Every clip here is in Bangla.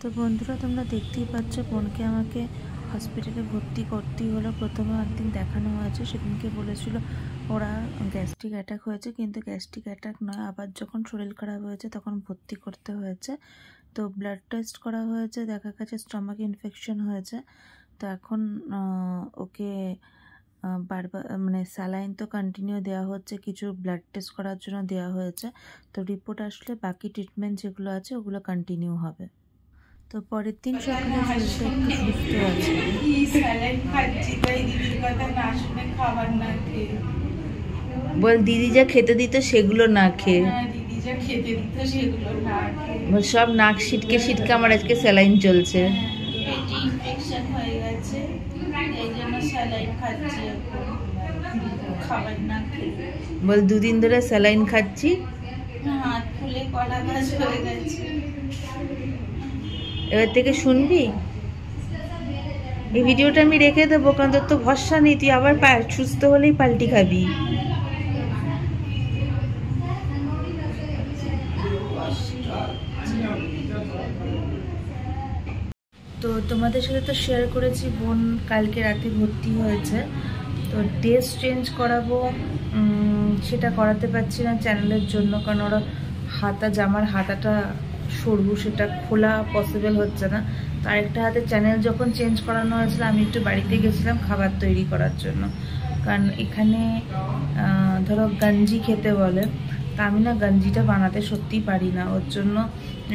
তো বন্ধুরা তোমরা দেখতেই পাচ্ছ বোনকে আমাকে হসপিটালে ভর্তি করতেই হলো। প্রথমে একদিন দেখানো হয়েছে, সেদিনকে বলেছিল ওরা গ্যাস্ট্রিক অ্যাটাক হয়েছে, কিন্তু গ্যাস্ট্রিক অ্যাটাক নয়, আবার যখন শরীর খারাপ হয়েছে তখন ভর্তি করতে হয়েছে। তো ব্লাড টেস্ট করা হয়েছে, দেখা গেছে স্টমাক ইনফেকশন হয়েছে। তো এখন ওকে বারবার মানে স্যালাইন তো কন্টিনিউ দেওয়া হচ্ছে, কিছু ব্লাড টেস্ট করার জন্য দেওয়া হয়েছে। তো রিপোর্ট আসলে বাকি ট্রিটমেন্ট যেগুলো আছে ওগুলো কন্টিনিউ হবে। তো পরের দিন সকালে শরীরটা একটু সুস্থ আছে। বল দিদি যা খেতে দিত সেগুলো না খেয়ে, সব নাক সিটকে সিটকে আমার আজকে স্যালাইন চলছে। বল দুদিন ধরে স্যালাইন খাচ্ছি, এবার থেকে শুনবি। এই ভিডিওটা আমি রেখে দেবো, কারণ তোর তো ভরসা নেই, তুই আবার সুস্থ হলেই পাল্টি খাবি। তো তোমাদের সাথে তো শেয়ার করেছি বোন কালকে রাতে ভর্তি হয়েছে। তো ড্রেস চেঞ্জ করাবো, সেটা করাতে পারছি না চ্যানেলের জন্য, কারণ ওরা জামার হাতাটা সরু, সেটা খোলা পসিবল হচ্ছে না। তো আরেকটা হাতে চ্যানেল যখন চেঞ্জ করানো হয়েছিল, আমি একটু বাড়িতে গেছিলাম খাবার তৈরি করার জন্য, কারণ এখানে ধরো গঞ্জি খেতে বলে, তা আমি না গঞ্জিটা বানাতে সত্যিই পারি না। ওর জন্য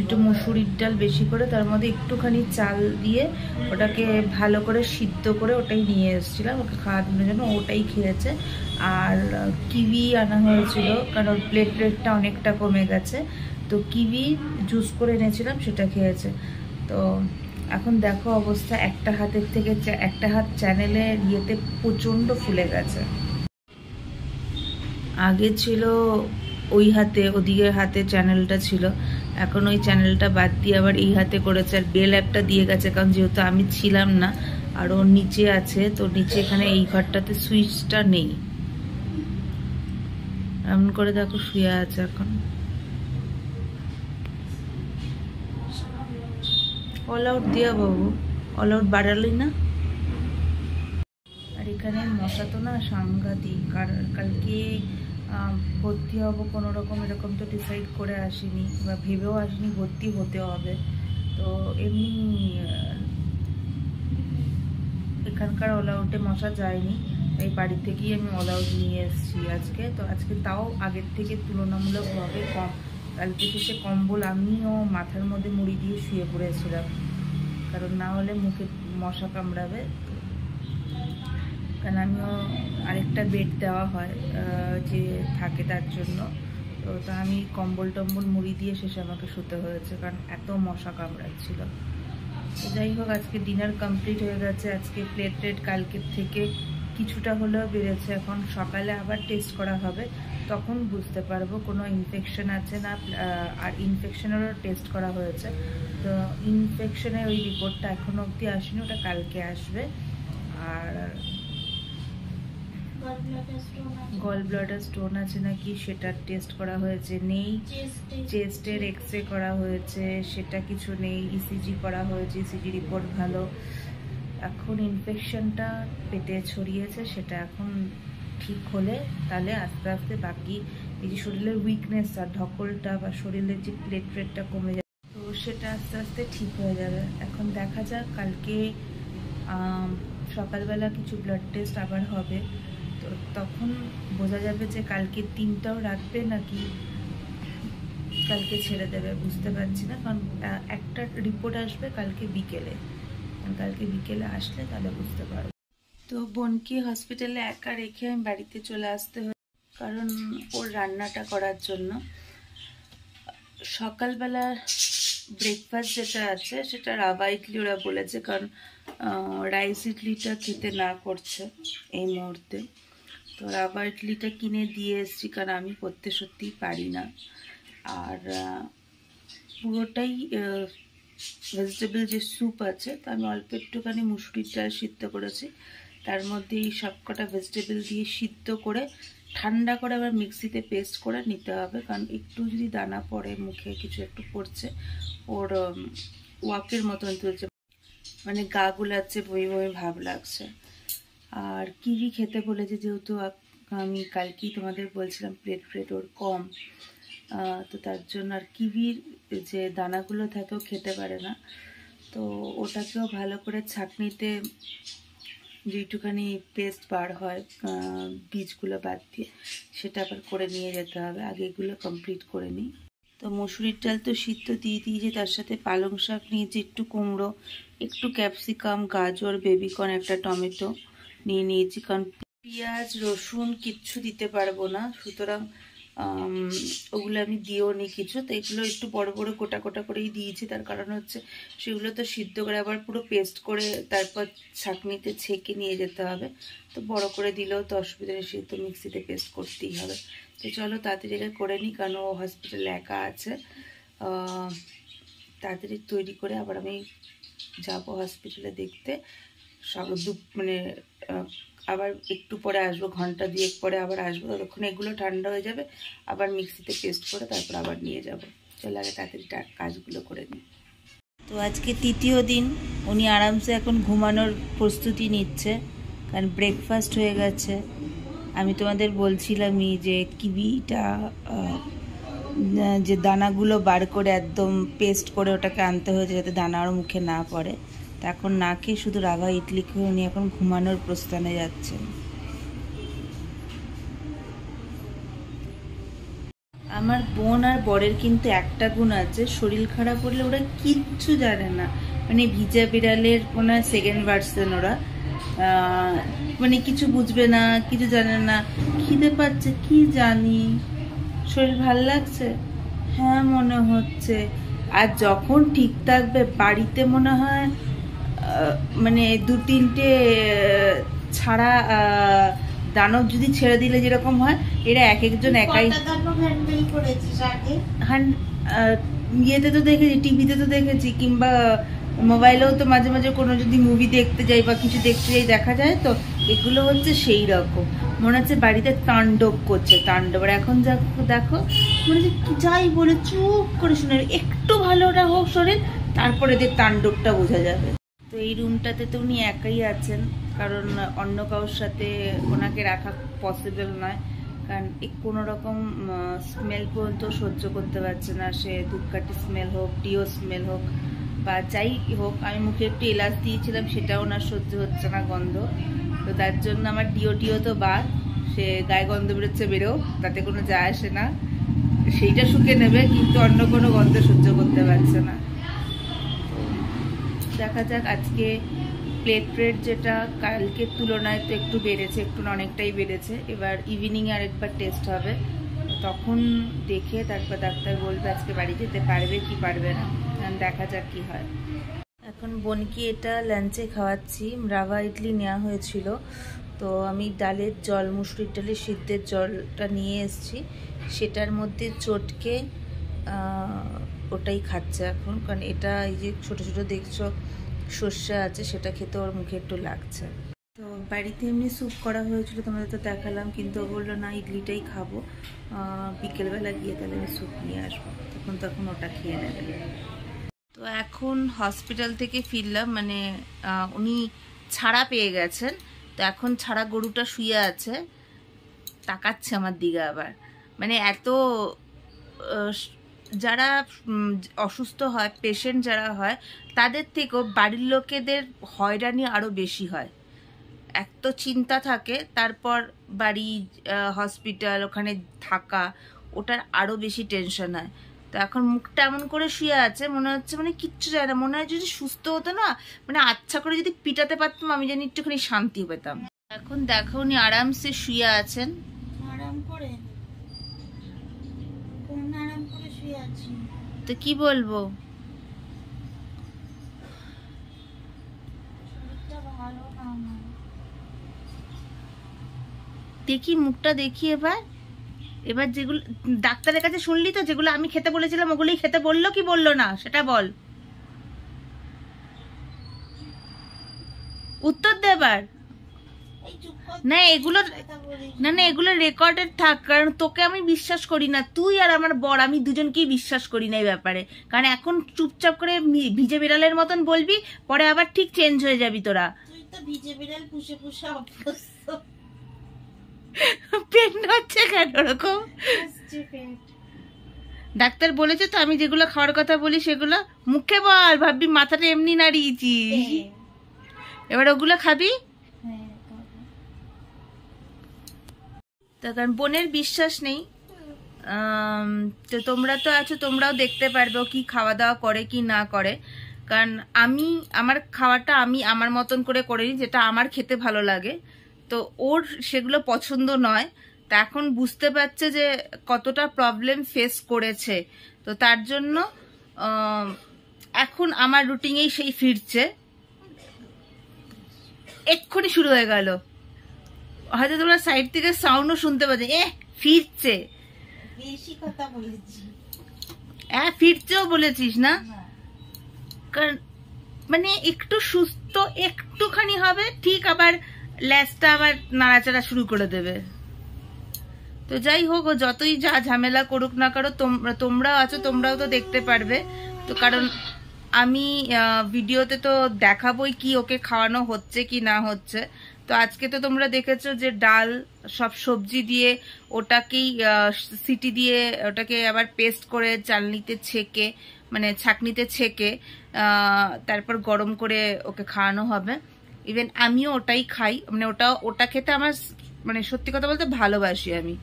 একটু মুসুরির ডাল বেশি করে, তার মধ্যে একটুখানি চাল দিয়ে ওটাকে ভালো করে সিদ্ধ করে ওটাই নিয়ে এসেছিলাম ওকে খাওয়ানোর জন্য, ওটাই খেয়েছে। আর কিউই আনা হয়েছিল, কারণ ওর প্লেটলেটটা অনেকটা কমে গেছে, তো কিউই জুস করে এনেছিলাম, সেটা খেয়েছে। তো এখন দেখো অবস্থা, একটা হাতের থেকে একটা হাত চ্যানেলের ইয়েতে প্রচণ্ড ফুলে গেছে। আগে ছিল ওই হাতে, ওদিকের হাতে চ্যানেলটা ছিল, এখন ওই চ্যানেলটা বাদ দিয়ে আবার এই হাতে করেছে। আর বেল একটা দিয়ে গেছে, কারণ যেহেতু আমি ছিলাম না আর ওর নিচে আছে, তো নিচে এখানে এই ঘরটাতে সুইচটা নেই। এমন করে দেখো শুয়ে আছে এখন। অল আউট দিয়া বাবু, অল আউট বাড়ালি না। আর এখানে মশা তো না সাংঘাতিক, কালকে ভর্তি হব কোনো রকম, এরকম তো ডিসাইড করে আসিনি বা ভেবেও আসিনি ভর্তি হতে হবে। তো এমনি এখানকার অল আউটে মশা যায়নি, তাই বাড়ি থেকেই আমি অল আউট নিয়ে এসেছি আজকে। তো আজকে তাও আগের থেকে তুলনামূলকভাবে কম। কালকে শেষে কম্বল আমিও মাথার মধ্যে মুড়ি দিয়ে শুয়ে পড়েছিলাম, কারণ না হলে মুখে মশা কামড়াবে। কারণ আমিও আরেকটা বেড দেওয়া হয় যে থাকে তার জন্য, তো আমি কম্বল টম্বল মুড়ি দিয়ে শেষে আমাকে শুতে হয়েছে, কারণ এত মশা কামড়াচ্ছিল। তো যাই হোক, আজকে ডিনার কমপ্লিট হয়ে গেছে। আজকে প্লেটলেট কালকের থেকে কিছুটা হলেও বেড়েছে। এখন সকালে আবার টেস্ট করা হবে, তখন বুঝতে পারবো কোনো ইনফেকশন আছে না। আর ইনফেকশনেরও টেস্ট করা হয়েছে, তো ইনফেকশনের ওই রিপোর্টটা এখনো অবধি আসেনি, ওটা কালকে আসবে। আর গল ব্লাডার স্টোন আছে নাকি সেটা টেস্ট করা হয়েছে, নেই। চেস্টের এক্সরে করা হয়েছে, সেটা কিছু নেই। ইসিজি করা হয়েছে, ইসিজি রিপোর্ট ভালো। এখন ইনফেকশনটা পেটে ছড়িয়েছে, সেটা এখন ঠিক হলে তাহলে আস্তে আস্তে বাকি এই যে শরীরের উইকনেসটা, ধকলটা বা শরীরের যে প্লেটলেটটা কমে যাবে, তো সেটা আস্তে আস্তে ঠিক হয়ে যাবে। এখন দেখা যাক, কালকে সকালবেলা কিছু ব্লাড টেস্ট আবার হবে, তো তখন বোঝা যাবে যে কালকে 3টাও রাখবে নাকি কালকে ছেড়ে দেবে, বুঝতে পারছি না। কারণ একটা রিপোর্ট আসবে কালকে বিকেলে, কালকে বিকেলে আসলে তাহলে বুঝতে পারবো। তো বোনকে হসপিটালে একা রেখে আমি বাড়িতে চলে আসতে হয়, কারণ ওর রান্নাটা করার জন্য। সকালবেলা ব্রেকফাস্ট যেটা আছে সেটা রাবা ইডলি ওরা বলেছে, কারণ রাইস ইডলিটা খেতে না করছে এই মুহূর্তে। তো রাবা ইডলিটা কিনে দিয়ে এসেছি, কারণ আমি করতে সত্যিই পারি না। আর পুরোটাই ভেজিটেবল যে স্যুপ আছে, তো আমি অল্প একটুখানি মুসুরির ডাল সিদ্ধ করেছি, তার মধ্যে এই সবকটা ভেজিটেবল দিয়ে সিদ্ধ করে ঠান্ডা করে আবার মিক্সিতে পেস্ট করে নিতে হবে, কারণ একটু যদি দানা পড়ে মুখে, কিছু একটু পড়ছে, ওর ওয়াকের মতন তুলছে, মানে গা গুলাচ্ছে, বই বই ভাব লাগছে। আর কিভি খেতে বলেছে, যেহেতু আমি কালকেই তোমাদের বলছিলাম প্লেট ওর কম, তো তার জন্য। আর কিভির যে দানাগুলো থাকে ও খেতে পারে না, তো ওটাকেও ভালো করে ছাঁকনিতে যেটুখানি পেস্ট বার হয় বীজগুলো বাদ দিয়ে, সেটা আবার করে নিয়ে যেতে হবে। আগে এগুলো কমপ্লিট করে নিই। তো মুসুরির ডাল তো সিদ্ধ দিয়ে দিয়েছি, তার সাথে পালং শাক নিয়েছি, একটু কুমড়ো, একটু ক্যাপসিকাম, গাজর, বেবিকর্ন, একটা টমেটো নিয়ে নিয়েছি। কারণ পেঁয়াজ রসুন কিচ্ছু দিতে পারবো না, সুতরাং ওগুলো আমি দিয়েও নি কিছু। তো এগুলো একটু বড় বড় গোটা গোটা করেই দিয়েছি, তার কারণ হচ্ছে সেগুলো তো সিদ্ধ করে আবার পুরো পেস্ট করে তারপর ছাঁকনিতে ছেঁকে নিয়ে যেতে হবে। তো বড় করে দিলেও তো অসুবিধা নেই, সেহেতু মিক্সিতে পেস্ট করতেই হবে। তো চলো তাড়াতাড়ি করে নিই, কারণ ও হসপিটালে একা আছে। তাড়াতাড়ি তৈরি করে আবার আমি যাব হসপিটালে দেখতে। মানে আবার একটু পরে আসবো, ঘন্টা 2 পরে আবার আসবো। ততক্ষণ এগুলো ঠান্ডা হয়ে যাবে, আবার মিক্সিতে পেস্ট করে তারপর আবার নিয়ে যাব। চলো আগে তাড়াতাড়ি কাজগুলো করে নিই। তো আজকে 3য় দিন, উনি আরামসে এখন ঘুমানোর প্রস্তুতি নিচ্ছে, কারণ ব্রেকফাস্ট হয়ে গেছে। আমি তোমাদের বলছিলামই যে কিবিটা যে দানাগুলো বার করে একদম পেস্ট করে ওটাকে আনতে হয়েছে, যাতে দানা আর মুখে না পড়ে। তা এখন না খেয়ে শুধু রাভা ইডলি খেয়ে উনি এখন ঘুমানোর প্রস্থানে যাচ্ছেন। আমার বোন আর বরের কিন্তু একটা গুণ আছে, শরীর খারাপ হলে ওরা কিচ্ছু জানে না। মানে ভিজা বিড়ালের মনে হয় 2nd ভার্সন ওরা। মানে কিছু বুঝবে না, কিছু জানে না। খিদে পাচ্ছে, কি জানি, শরীর ভাল লাগছে, হ্যাঁ মনে হচ্ছে। আর যখন ঠিক থাকবে বাড়িতে মনে হয় মানে 2-3টে ছাড়া দানব যদি ছেড়ে দিলে যেরকম হয়, এরা এক একজন একাই। ইয়েতে তো দেখেছি, টিভিতে তো দেখেছি, কিংবা মোবাইলেও তো মাঝে মাঝে কোনো যদি মুভি দেখতে যাই বা কিছু দেখতে যাই দেখা যায়। তো এগুলো হচ্ছে সেই রকম, মনে হচ্ছে বাড়িতে তাণ্ডব করছে, তাণ্ডব। আর এখন দেখো মনে হচ্ছে যাই বলে চুপ করে শুনে, একটু ভালোটা হোক শরীর, তারপরে এদের তাণ্ডবটা বোঝা যাবে। তো এই রুমটাতে তো উনি একাই আছেন, কারণ অন্য কারোর সাথে ওনাকে রাখা পসিবল নয়। কারণ কোনো রকম স্মেল পর্যন্ত সহ্য করতে পারছে না সে, ধূপকাঠি স্মেল হোক, ডিও স্মেল হোক বা যাই হোক। আমি মুখে একটু এলাচ দিয়েছিলাম, সেটাও ওনার সহ্য হচ্ছে না গন্ধ। তো তার জন্য আমার ডিও তো বাদ, সে গায়ে গন্ধ বেরোচ্ছে বেরো, তাতে কোনো যায় আসে না, সেইটা শুকে নেবে, কিন্তু অন্য কোনো গন্ধ সহ্য করতে পারছে না। দেখা যাক, আজকে প্লেট যেটা কালকের তুলনায় তো একটু বেড়েছে, একটু অনেকটাই বেড়েছে। এবার ইভিনিংয়ে আরেকবার টেস্ট হবে, তখন দেখে তারপর ডাক্তার বলবে আজকে বাড়ি যেতে পারবে কি পারবে না, দেখা যাক কি হয়। এখন বোনকে এটা লাঞ্চে খাওয়াচ্ছি। রাভা ইডলি নেওয়া হয়েছিল, তো আমি ডালের জল, মুসুরির ডালের সিদ্ধের জলটা নিয়ে এসেছি, সেটার মধ্যে চটকে ওটাই খাচ্ছে এখন। কারণ এটা এই যে ছোটো ছোটো দেখছো সর্ষে আছে, সেটা খেতে ওর মুখে একটু লাগছে। তো বাড়িতে এমনি স্যুপ করা হয়েছিল, তোমাদের তো দেখালাম, কিন্তু ও বললো না ইডলিটাই খাবো, বিকেলবেলা গিয়ে তাহলে আমি স্যুপ নিয়ে আসবো, তখন ওটা খেয়ে নেবে। তো এখন হসপিটাল থেকে ফিরলাম, মানে উনি ছাড়া পেয়ে গেছেন। তো এখন ছাড়া গরুটা শুয়ে আছে, তাকাচ্ছে আমার দিকে আবার। মানে এত যারা অসুস্থ হয়, পেশেন্ট যারা হয়, তাদের থেকেও বাড়ির লোকেদের হয়রানি আরও বেশি হয়। এক তো চিন্তা থাকে, তারপর বাড়ি, হসপিটাল, ওখানে থাকা, ওটার আরও বেশি টেনশন হয়। তো এখন মুখটা এমন করে শুয়ে আছে, মনে হচ্ছে মানে কিচ্ছু যায় না। মনে হয় যদি সুস্থ হতো না, মানে আচ্ছা করে যদি পিটাতে পারতাম, আমি জানি একটুখানি শান্তি পেতাম। এখন দেখো উনি আরামসে শুয়ে আছেন, আরাম করে। আরাম করে শুয়ে আছি, তো কি বলবো, দেখি মুখটা দেখি এবার যেগুলো ডাক্তারের কাছে শুনলি তো, যেগুলো আমি খেতে বলেছিলাম ওগুলোই খেতে বললো কি বললো না সেটা বল, উত্তর দে এবার। না এগুলো না এগুলো রেকর্ডেড থাক, কারণ তোকে আমি বিশ্বাস করি না, তুই আর আমার বর আমি দুজনকেই বিশ্বাস করি না এই ব্যাপারে। কারণ এখন চুপচাপ করে ভিজে বিড়ালের মতন বলবি, পরে আবার ঠিক চেঞ্জ হয়ে যাবি তোরা। তুই তো ভিজে বিড়াল পুষে পুষে অভ্যস্ত। পেট হচ্ছে কেন ওরকম? ডাক্তার বলেছে তো আমি যেগুলো খাওয়ার কথা বলি সেগুলো মুখে বল, ভাববি মাথাটা এমনি নাড়িয়েছি। এবার ওগুলো খাবি। তার কারণ বোনের বিশ্বাস নেই, তো তোমরা তো আছো, তোমরাও দেখতে পারবে ও কি খাওয়া দাওয়া করে কি না করে। কারণ আমি আমার খাওয়াটা আমি আমার মতন করে নিই, যেটা আমার খেতে ভালো লাগে, তো ওর সেগুলো পছন্দ নয়। তা এখন বুঝতে পারছে যে কতটা প্রবলেম ফেস করেছে, তো তার জন্য এখন আমার রুটিনেই সেই ফিরছে। এক্ষুনি শুরু হয়ে গেল, হয়তো তোমরা সাইড থেকে সাউন্ডও শুনতে পাচ্ছ, ফিরছে। বেশি কথা বলেছি, ফিরছেও বলেছিস না, কারণ মানে একটু সুস্থ একটুখানি হবে ঠিক আবার ল্যাসটা আবার নাড়াচাড়া শুরু করে দেবে। তো যাই হোক, ও যতই যা ঝামেলা করুক না করো, তোমরাও আছো, তোমরাও তো দেখতে পারবে। তো কারণ আমি ভিডিওতে তো দেখাবোই কি ওকে খাওয়ানো হচ্ছে কি না হচ্ছে। তো আজকে তো তোমরা দেখেছো যে ডাল সব সবজি দিয়ে ওটাকেই সিটি দিয়ে ওটাকে আবার পেস্ট করে চালনিতে ছেঁকে মানে ছাঁকনিতে ছেঁকে তারপর গরম করে ওকে খাওয়ানো হবে। ইভেন আমিও ওটাই খাই, মানে ওটা খেতে আমার মানে সত্যি কথা বলতে ভালোবাসি আমি।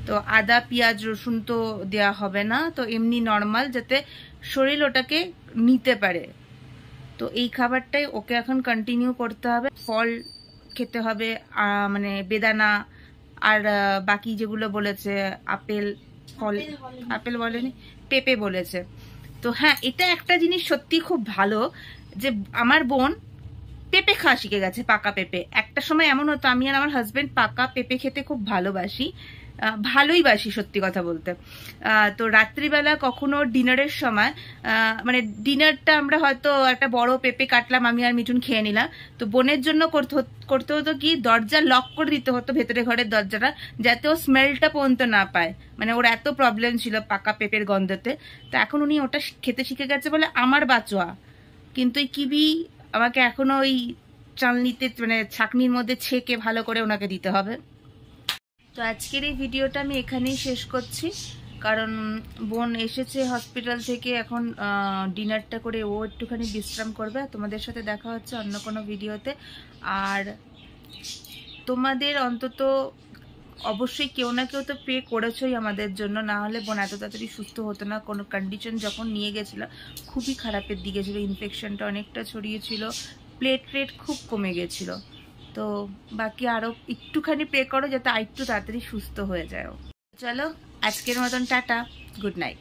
তো আদা পেঁয়াজ রসুন তো দেওয়া হবে না, তো এমনি নর্মাল যাতে শরীর ওটাকে নিতে পারে। তো এই খাবারটাই ওকে এখন কন্টিনিউ করতে হবে। ফল খেতে হবে, মানে বেদানা আর বাকি যেগুলো বলেছে আপেল, ফল আপেল বলেনি, পেঁপে বলেছে। তো হ্যাঁ, এটা একটা জিনিস সত্যি খুব ভালো যে আমার বোন পেঁপে খাওয়া শিখে গেছে, পাকা পেঁপে। একটা সময় এমন হতো আমি আর আমার হাজবেন্ড পাকা পেঁপে খেতে খুব ভালোই বাসি সত্যি কথা বলতে। তো রাত্রিবেলা কখনো ডিনারের সময় মানে ডিনারটা আমরা হয়তো একটা বড় পেঁপে কাটলাম, আমি আর মিঠুন খেয়ে নিলাম। তো বোনের জন্য করতে হতো কি, দরজা লক করে দিতে হতো, ভেতরে ঘরের দরজাটা, যাতে ও স্মেলটা পর্যন্ত না পায়। মানে ওর এত প্রবলেম ছিল পাকা পেঁপের গন্ধতে। তো এখন উনি ওটা খেতে শিখে গেছে বলে আমার বাঁচোয়া। কিন্তু এই কিবি আমাকে এখনো ওই চালনিতে মানে ছাঁকনির মধ্যে ছেঁকে ভালো করে ওনাকে দিতে হবে। তো আজকের এই ভিডিওটা আমি এখানেই শেষ করছি, কারণ বোন এসেছে হসপিটাল থেকে, এখন ডিনারটা করে ও একটুখানি বিশ্রাম করবে। তোমাদের সাথে দেখা হচ্ছে অন্য কোনো ভিডিওতে। আর তোমাদের অন্তত অবশ্যই কেউ না কেউ তো প্রে করেছোই আমাদের জন্য, না হলে বোন এত তাড়াতাড়ি সুস্থ হতো না। কোনো কন্ডিশন যখন নিয়ে গেছিলো খুবই খারাপের দিকে ছিল, ইনফেকশনটা অনেকটা ছড়িয়েছিল, প্লেটলেট খুব কমে গেছিলো। তো বাকি আরো একটুখানি প্রে করো যাতে আরেকটু তাড়াতাড়ি সুস্থ হয়ে যায়। চলো আজকের মতন টাটা, গুড নাইট।